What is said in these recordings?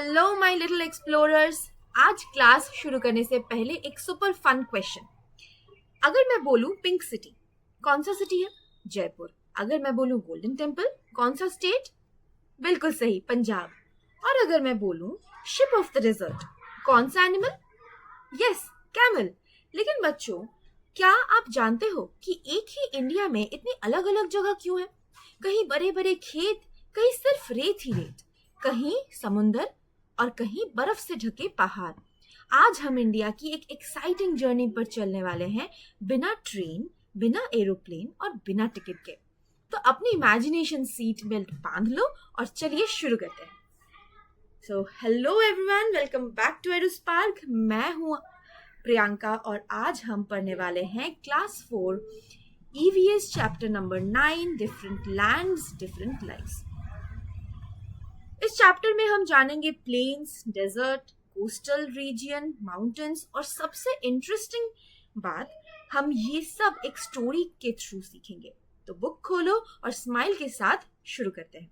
Hello my little explorers. आज class शुरू करने से पहले एक सुपर फन क्वेश्चन। अगर मैं बोलूं पिंक सिटी, कौन सा सिटी है? जयपुर। अगर मैं बोलूं गोल्डन टेम्पल, कौन सा स्टेट? बिल्कुल सही, पंजाब। और अगर मैं बोलूं शिप ऑफ द डेजर्ट, कौन सा एनिमल? Yes, camel. लेकिन बच्चों, क्या आप जानते हो कि एक ही इंडिया में इतनी अलग अलग जगह क्यों है? कहीं बड़े बड़े खेत, कहीं सिर्फ रेत ही रेत, कहीं समुंदर और कहीं बर्फ से ढके पहाड़। आज हम इंडिया की एक एक्साइटिंग जर्नी पर चलने वाले हैं, बिना ट्रेन, बिना एरोप्लेन और बिना टिकट के। तो अपनी इमेजिनेशन सीट बेल्ट बांध लो और चलिए शुरू करते हैं। So hello everyone, welcome back to Eduspark. मैं हूँ प्रियंका और आज हम पढ़ने वाले हैं class 4 EVS chapter number 9, different lands different lifes. इस चैप्टर में हम जानेंगे plains, desert, coastal region, mountains और सबसे इंटरेस्टिंग बात, हम ये सब एक स्टोरी के थ्रू सीखेंगे। तो बुक खोलो और स्माइल के साथ शुरू करते हैं।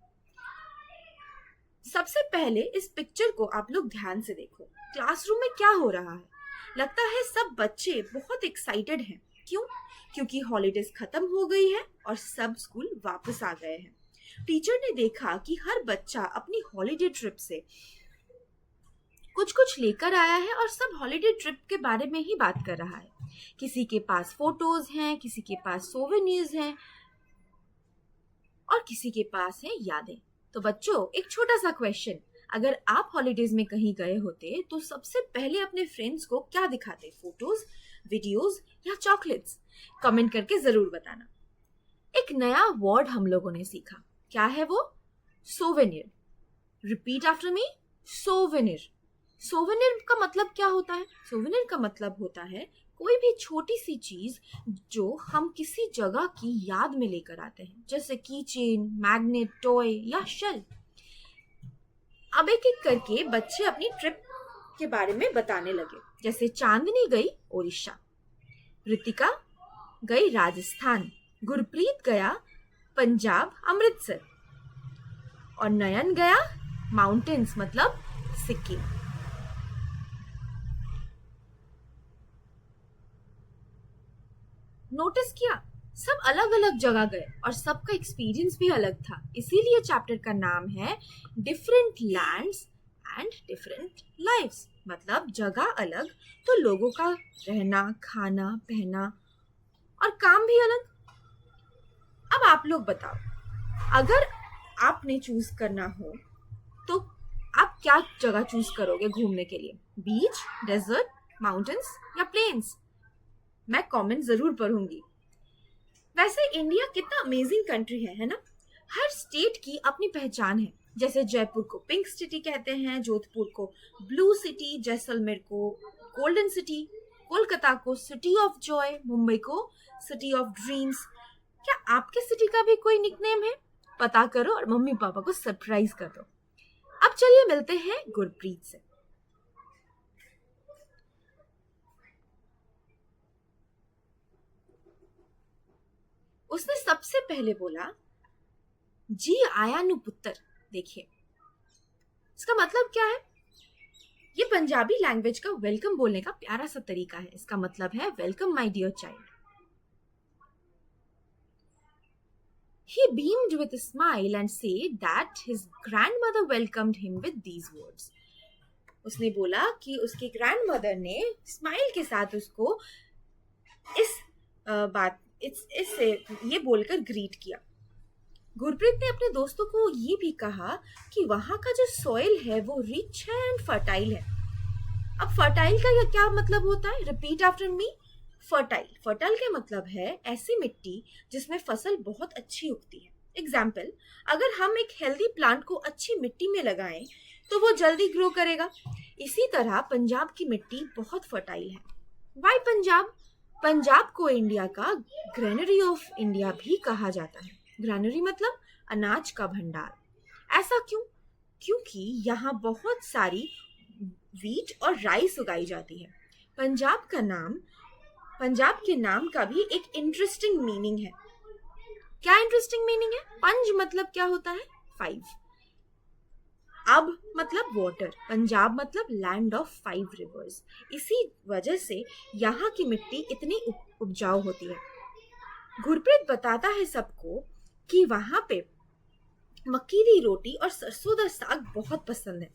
सबसे पहले इस पिक्चर को आप लोग ध्यान से देखो। क्लासरूम में क्या हो रहा है? लगता है सब बच्चे बहुत एक्साइटेड हैं। क्यों? क्योंकि हॉलीडेज खत्म हो गई है और सब स्कूल वापस आ गए हैं। टीचर ने देखा कि हर बच्चा अपनी हॉलीडे ट्रिप से कुछ कुछ लेकर आया है और सब हॉलीडे ट्रिप के बारे में ही बात कर रहा है। किसी के पास फोटोज हैं, किसी के पास सोवेनिर्स हैं और किसी के पास है यादें। तो बच्चों, एक छोटा सा क्वेश्चन, अगर आप हॉलीडेज में कहीं गए होते तो सबसे पहले अपने फ्रेंड्स को क्या दिखाते? फोटोज, वीडियोज या चॉकलेट्स? कमेंट करके जरूर बताना। एक नया वर्ड हम लोगों ने सीखा। क्या है वो? सोवेनिर। Repeat after me, सोवेनिर। सोवेनिर का मतलब क्या होता है? सोवेनिर का मतलब होता है कोई भी छोटी सी चीज जो हम किसी जगह की याद में लेकर आते हैं, जैसे की चेन, मैग्नेट, टॉय या शेल। अब एक एक करके बच्चे अपनी ट्रिप के बारे में बताने लगे। जैसे चांदनी गई ओडिशा, रितिका गई राजस्थान, गुरप्रीत गया पंजाब अमृतसर और नयन गया माउंटेन्स मतलब सिक्किम। नोटिस किया? सब अलग अलग जगह गए और सबका एक्सपीरियंस भी अलग था। इसीलिए चैप्टर का नाम है different lands and different lifes. मतलब जगह अलग तो लोगों का रहना, खाना, पहना और काम भी अलग। अब आप लोग बताओ, अगर आपने चूज करना हो तो आप क्या जगह चूज करोगे घूमने के लिए? बीच, डेजर्ट, माउंटेन्स या प्लेन्स? मैं कमेंट जरूर पढ़ूंगी। वैसे इंडिया कितना अमेजिंग कंट्री है ना? हर स्टेट की अपनी पहचान है। जैसे जयपुर को पिंक सिटी कहते हैं, जोधपुर को ब्लू सिटी, जैसलमेर को गोल्डन सिटी, कोलकाता को सिटी ऑफ जॉय, मुंबई को सिटी ऑफ ड्रीम्स। क्या आपके सिटी का भी कोई निकनेम है? पता करो और मम्मी पापा को सरप्राइज कर दो। अब चलिए मिलते हैं गुरप्रीत से। उसने सबसे पहले बोला, जी आया नु पुत्र। देखिए, इसका मतलब क्या है? ये पंजाबी लैंग्वेज का वेलकम बोलने का प्यारा सा तरीका है। इसका मतलब है welcome my dear child. He beamed with a smile and said that his grandmother welcomed him with these words. उसने बोला कि उसकी ग्रैंडमदर ने स्माइल के साथ उसको इससे ये बोलकर ग्रीट किया। गुरप्रीत ने अपने दोस्तों को ये भी कहा कि वहां का जो सॉइल है वो रिच है एंड फर्टाइल है। अब फर्टाइल का क्या मतलब होता है? Repeat after me, fertile. Fertile का मतलब है ऐसी मिट्टी जिसमें फसल बहुत अच्छी उगती है। एग्जाम्पल, अगर हम एक हेल्दी प्लांट को अच्छी मिट्टी में लगाएं तो वो जल्दी ग्रो करेगा। इसी तरह पंजाब की मिट्टी बहुत फर्टाइल है। वाई पंजाब? पंजाब को इंडिया का ग्रेनरी ऑफ इंडिया भी कहा जाता है। ग्रेनरी मतलब अनाज का भंडार। ऐसा क्यों? क्योंकि यहाँ बहुत सारी वीट और राइस उगाई जाती है। पंजाब के नाम का भी एक इंटरेस्टिंग मीनिंग है। क्या इंटरेस्टिंग मीनिंग है? पंज मतलब क्या होता है? 5। अब मतलब वाटर, पंजाब मतलब लैंड ऑफ 5 रिवर्स। इसी वजह से यहाँ की मिट्टी इतनी उपजाऊ होती है। गुरप्रीत बताता है सबको कि वहाँ पे मक्की दी रोटी और सरसों दा साग बहुत पसंद है,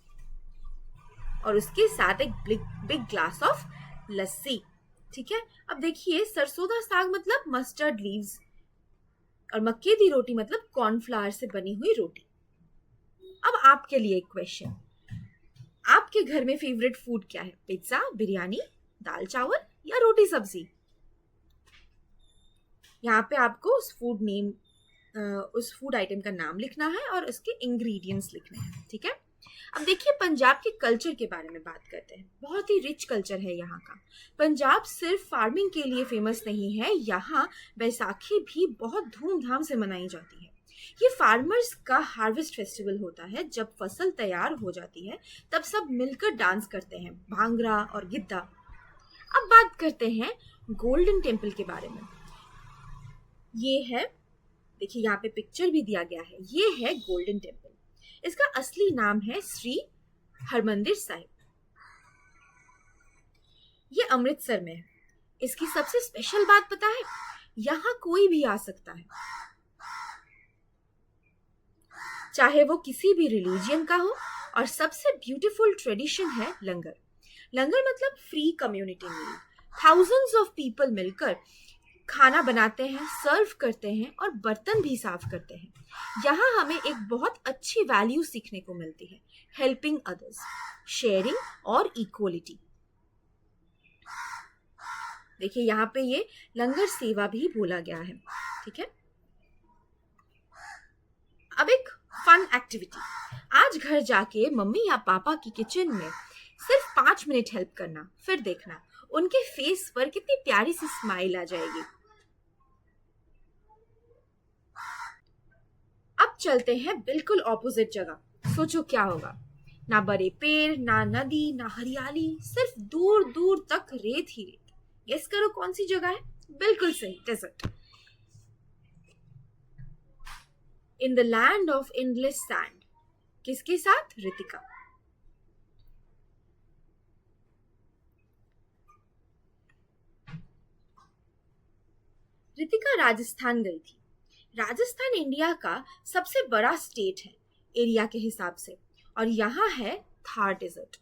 और उसके साथ एक बिग ग्लास ऑफ लस्सी। ठीक है, अब देखिए, सरसों दा साग मतलब मस्टर्ड लीव्स, और मक्की दी रोटी मतलब कॉर्नफ्लावर से बनी हुई रोटी। अब आपके लिए एक क्वेश्चन, आपके घर में फेवरेट फूड क्या है? पिज्जा, बिरयानी, दाल चावल या रोटी सब्जी? यहाँ पे आपको उस फूड आइटम का नाम लिखना है और उसके इंग्रेडिएंट्स लिखने हैं। ठीक है, अब देखिए पंजाब के कल्चर के बारे में बात करते हैं। बहुत ही रिच कल्चर है यहाँ का। पंजाब सिर्फ फार्मिंग के लिए फेमस नहीं है, यहाँ बैसाखी भी बहुत धूमधाम से मनाई जाती है। ये फार्मर्स का हार्वेस्ट फेस्टिवल होता है। जब फसल तैयार हो जाती है तब सब मिलकर डांस करते हैं, भांगड़ा और गिद्दा। अब बात करते हैं गोल्डन टेम्पल के बारे में। ये है, देखिए यहाँ पे पिक्चर भी दिया गया है, ये है गोल्डन टेम्पल। इसका असली नाम है श्री हरमंदिर साहिब। ये अमृतसर में है। इसकी सबसे स्पेशल बात पता है, यहाँ कोई भी आ सकता है, चाहे वो किसी भी रिलीजियन का हो। और सबसे ब्यूटीफुल ट्रेडिशन है लंगर। लंगर मतलब free community meal. Thousands of people मिलकर खाना बनाते हैं, सर्व करते हैं और बर्तन भी साफ करते हैं। यहाँ हमें एक बहुत अच्छी वैल्यू सीखने को मिलती है, हेल्पिंग अदर्स, शेयरिंग और इक्वलिटी। देखिए यहाँ पे ये लंगर सेवा भी बोला गया है। ठीक है, अब एक फन एक्टिविटी। आज घर जाके मम्मी या पापा की किचन में सिर्फ 5 मिनट हेल्प करना, फिर देखना उनके फेस पर कितनी प्यारी सी स्माइल आ जाएगी। अब चलते हैं बिल्कुल ऑपोजिट जगह। सोचो क्या होगा, ना बड़े पेड़, ना नदी, ना हरियाली, सिर्फ दूर दूर तक रेत ही रेत। गेस करो कौन सी जगह है? बिल्कुल सही, desert. In the land of endless sand. किसके साथ? रितिका। रितिका राजस्थान गई थी। राजस्थान इंडिया का सबसे बड़ा स्टेट है एरिया के हिसाब से, और यहाँ है थार डेजर्ट।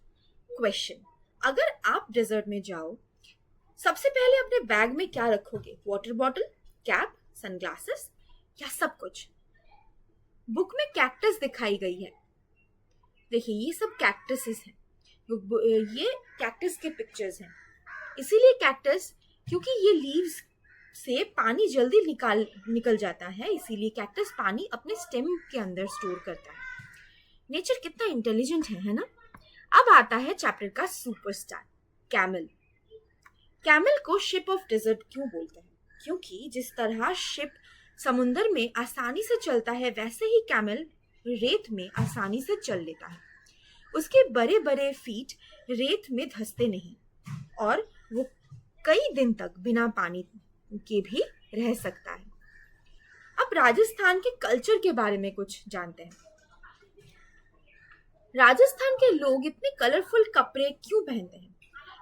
क्वेश्चन, अगर आप डेजर्ट में जाओ, सबसे पहले अपने बैग में क्या रखोगे? वाटर बॉटल, कैप, सनग्लासेस या सब कुछ? बुक में कैक्टस दिखाई गई है। देखिए ये सब कैक्टसेस हैं, ये कैक्टस के पिक्चर्स हैं। इसीलिए कैक्टस, क्योंकि ये लीव्स से पानी जल्दी निकल जाता है, इसीलिए कैक्टस पानी अपने स्टेम के अंदर स्टोर करता है। नेचर कितना इंटेलिजेंट है ना? अब आता है चैप्टर का सुपरस्टार, कैमल। कैमल को शिप ऑफ डेजर्ट क्यों बोलते हैं? क्योंकि जिस तरह शिप समुंदर में आसानी से चलता है, वैसे ही कैमल रेत में आसानी से चल लेता है। उसके बड़े बड़े फीट रेत में धंसते नहीं, और वो कई दिन तक बिना पानी के भी रह सकता है। अब राजस्थान के कल्चर के बारे में कुछ जानते हैं। राजस्थान के लोग इतने कलरफुल कपड़े क्यों पहनते हैं?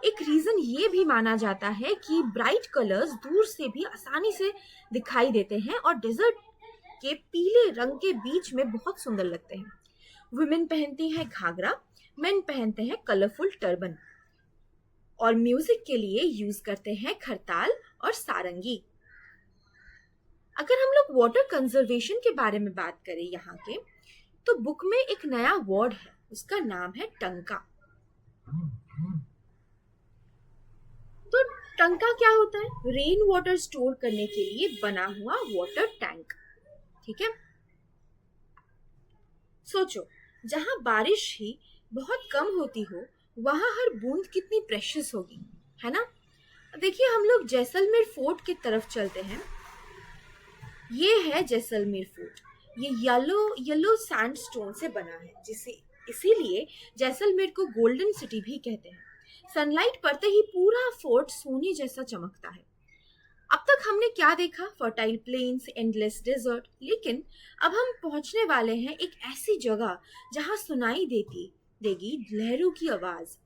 एक रीजन ये भी माना जाता है कि ब्राइट कलर्स दूर से भी आसानी से दिखाई देते हैं और डेजर्ट के पीले रंग के बीच में बहुत सुंदर लगते हैं। वुमेन पहनती हैं घाघरा, मेन पहनते हैं कलरफुल टर्बन, और म्यूजिक के लिए यूज करते हैं खरताल और सारंगी। अगर हम लोग वाटर कंजर्वेशन के बारे में बात करें यहाँ के, तो बुक में एक नया वर्ड है, उसका नाम है टंका। तो टंका क्या होता है? रेन वाटर स्टोर करने के लिए बना हुआ वाटर टैंक। ठीक है, सोचो जहां बारिश ही बहुत कम होती हो, वहां हर बूंद कितनी प्रेशियस होगी, है ना? देखिए हम लोग जैसलमेर फोर्ट की तरफ चलते हैं। ये है जैसलमेर फोर्ट। ये येलो सैंडस्टोन से बना है, जिसे इसीलिए जैसलमेर को गोल्डन सिटी भी कहते हैं। सनलाइट पड़ते ही पूरा फोर्ट सोने जैसा चमकता है। अब तक हमने क्या देखा? फर्टाइल प्लेन्स, एंडलेस डेजर्ट, लेकिन अब हम पहुंचने वाले हैं एक ऐसी जगह जहां सुनाई देगी लहरों की आवाज,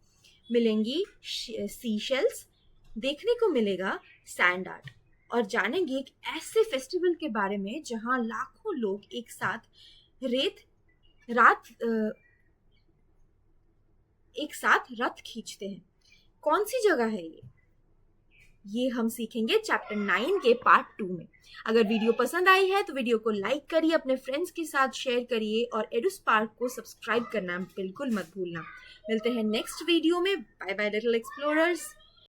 मिलेंगी सीशेल्स, देखने को मिलेगा सैंड आर्ट, और जानेंगे एक ऐसे फेस्टिवल के बारे में जहां लाखों लोग एक साथ रेत रात एक साथ रथ खींचते हैं। कौन सी जगह है ये हम सीखेंगे चैप्टर 9 के पार्ट 2 में। अगर वीडियो पसंद आई है तो वीडियो को लाइक करिए, अपने फ्रेंड्स के साथ शेयर करिए और एडुस्पार्क को सब्सक्राइब करना बिल्कुल मत भूलना। मिलते हैं नेक्स्ट वीडियो में। Bye bye little explorers.